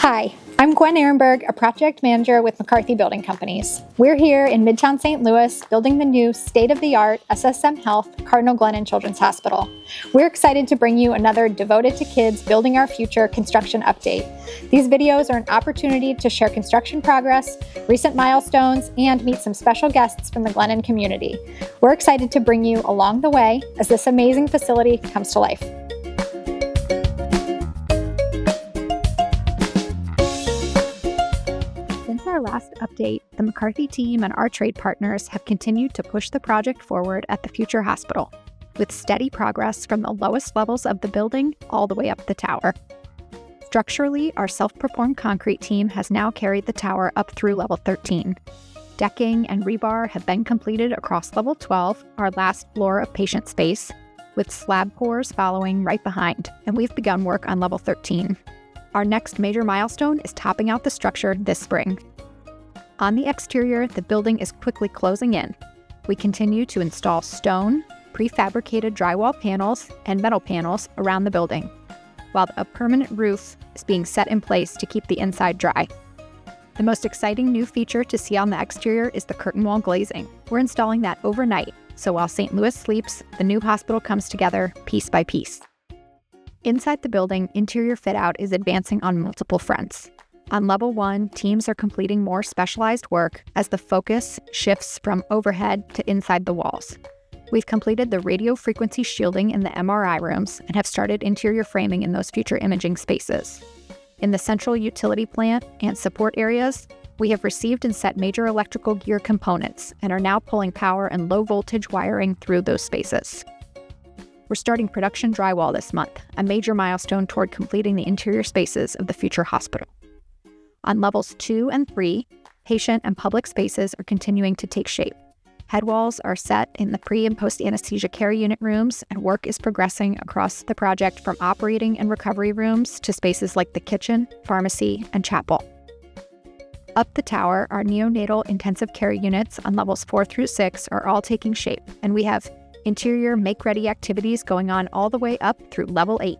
Hi, I'm Gwen Arenberg, a project manager with McCarthy Building Companies. We're here in Midtown St. Louis building the new state-of-the-art SSM Health Cardinal Glennon Children's Hospital. We're excited to bring you another Devoted to Kids Building Our Future construction update. These videos are an opportunity to share construction progress, recent milestones, and meet some special guests from the Glennon community. We're excited to bring you along the way as this amazing facility comes to life. Since our last update, the McCarthy team and our trade partners have continued to push the project forward at the future hospital, with steady progress from the lowest levels of the building all the way up the tower. Structurally, our self-performed concrete team has now carried the tower up through level 13. Decking and rebar have been completed across level 12, our last floor of patient space, with slab pours following right behind, and we've begun work on level 13. Our next major milestone is topping out the structure this spring. On the exterior, the building is quickly closing in. We continue to install stone, prefabricated drywall panels, and metal panels around the building, while a permanent roof is being set in place to keep the inside dry. The most exciting new feature to see on the exterior is the curtain wall glazing. We're installing that overnight, so while St. Louis sleeps, the new hospital comes together piece by piece. Inside the building, interior fit-out is advancing on multiple fronts. On level 1, teams are completing more specialized work as the focus shifts from overhead to inside the walls. We've completed the radio frequency shielding in the MRI rooms and have started interior framing in those future imaging spaces. In the central utility plant and support areas, we have received and set major electrical gear components and are now pulling power and low voltage wiring through those spaces. We're starting production drywall this month, a major milestone toward completing the interior spaces of the future hospital. On levels 2 and 3, patient and public spaces are continuing to take shape. Head walls are set in the pre- and post-anesthesia care unit rooms, and work is progressing across the project from operating and recovery rooms to spaces like the kitchen, pharmacy, and chapel. Up the tower, our neonatal intensive care units on levels 4 through 6 are all taking shape, and we have interior make-ready activities going on all the way up through level 8.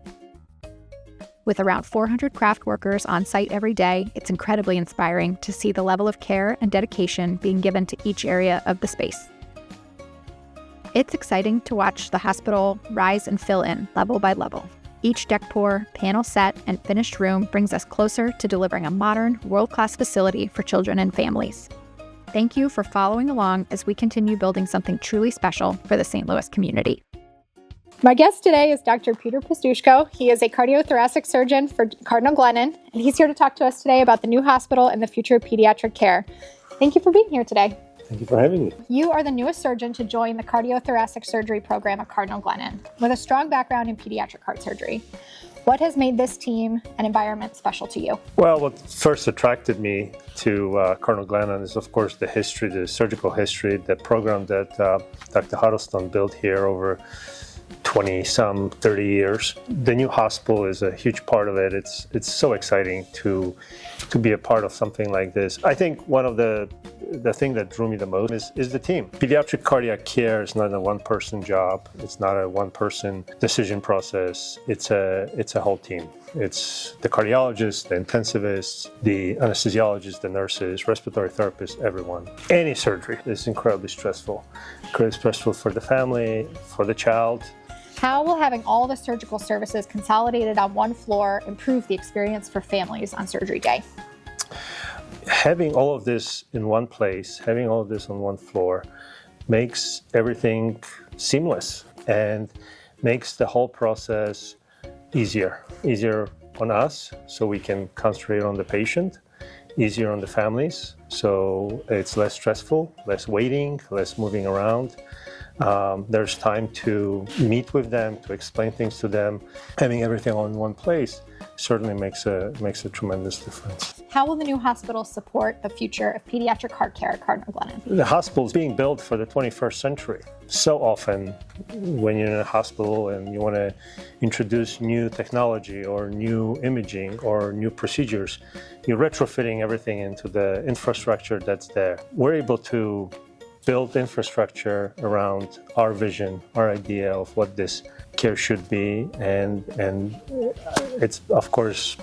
With around 400 craft workers on site every day, it's incredibly inspiring to see the level of care and dedication being given to each area of the space. It's exciting to watch the hospital rise and fill in level by level. Each deck pour, panel set, and finished room brings us closer to delivering a modern, world-class facility for children and families. Thank you for following along as we continue building something truly special for the St. Louis community. My guest today is Dr. Peter Pastushko. He is a cardiothoracic surgeon for Cardinal Glennon, and he's here to talk to us today about the new hospital and the future of pediatric care. Thank you for being here today. Thank you for having me. You are the newest surgeon to join the cardiothoracic surgery program at Cardinal Glennon, with a strong background in pediatric heart surgery. What has made this team and environment special to you? Well, what first attracted me to Cardinal Glennon is, of course, the history, the surgical history, the program that Dr. Huddleston built here over 20-some, 30 years. The new hospital is a huge part of it. It's so exciting to be a part of something like this. I think one of the thing that drew me the most is the team. Pediatric cardiac care is not a one-person job. It's not a one-person decision process. It's a whole team. It's the cardiologists, the intensivists, the anesthesiologists, the nurses, respiratory therapists, everyone. Any surgery is incredibly stressful. Incredibly stressful for the family, for the child. How will having all the surgical services consolidated on one floor improve the experience for families on surgery day? Having all of this in one place, having all of this on one floor, makes everything seamless and makes the whole process easier on us, so we can concentrate on the patient, easier on the families, so it's less stressful, less waiting, less moving around. There's time to meet with them, to explain things to them. Having everything all in one place certainly makes a tremendous difference. How will the new hospital support the future of pediatric heart care at Cardinal Glennon? The hospital is being built for the 21st century. So often when you're in a hospital and you want to introduce new technology or new imaging or new procedures, you're retrofitting everything into the infrastructure that's there. We're able to build infrastructure around our vision, our idea of what this care should be, and it's of course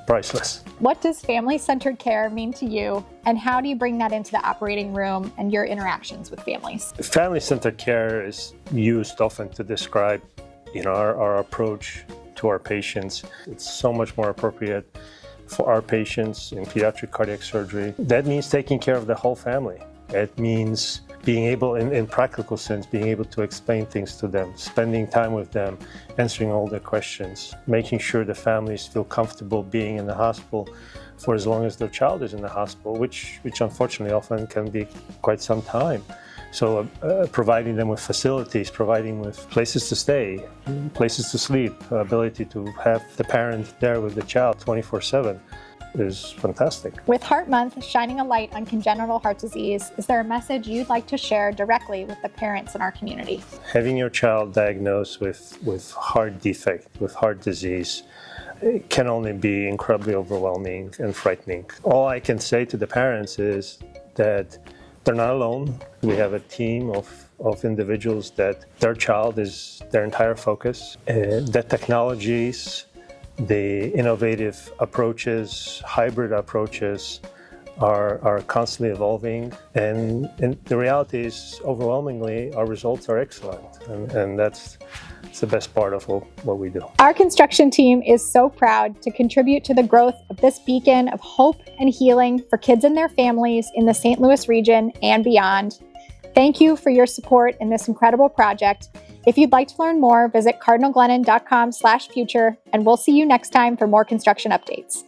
priceless. What does family-centered care mean to you, and how do you bring that into the operating room and your interactions with families? Family-centered care is used often to describe, our approach to our patients. It's so much more appropriate for our patients in pediatric cardiac surgery. That means taking care of the whole family. It means being able, in practical sense, being able to explain things to them, spending time with them, answering all their questions, making sure the families feel comfortable being in the hospital for as long as their child is in the hospital, which unfortunately often can be quite some time. So providing them with facilities, providing with places to stay, places to sleep, ability to have the parent there with the child 24/7 is fantastic. With Heart Month shining a light on congenital heart disease, is there a message you'd like to share directly with the parents in our community? Having your child diagnosed with heart defect, with heart disease, it can only be incredibly overwhelming and frightening. All I can say to the parents is that they're not alone. We have a team of individuals that their child is their entire focus. The technologies, the innovative approaches, hybrid approaches are constantly evolving. And the reality is, overwhelmingly, our results are excellent. And that's the best part of what we do. Our construction team is so proud to contribute to the growth of this beacon of hope and healing for kids and their families in the St. Louis region and beyond. Thank you for your support in this incredible project. If you'd like to learn more, visit cardinalglennon.com/future, and we'll see you next time for more construction updates.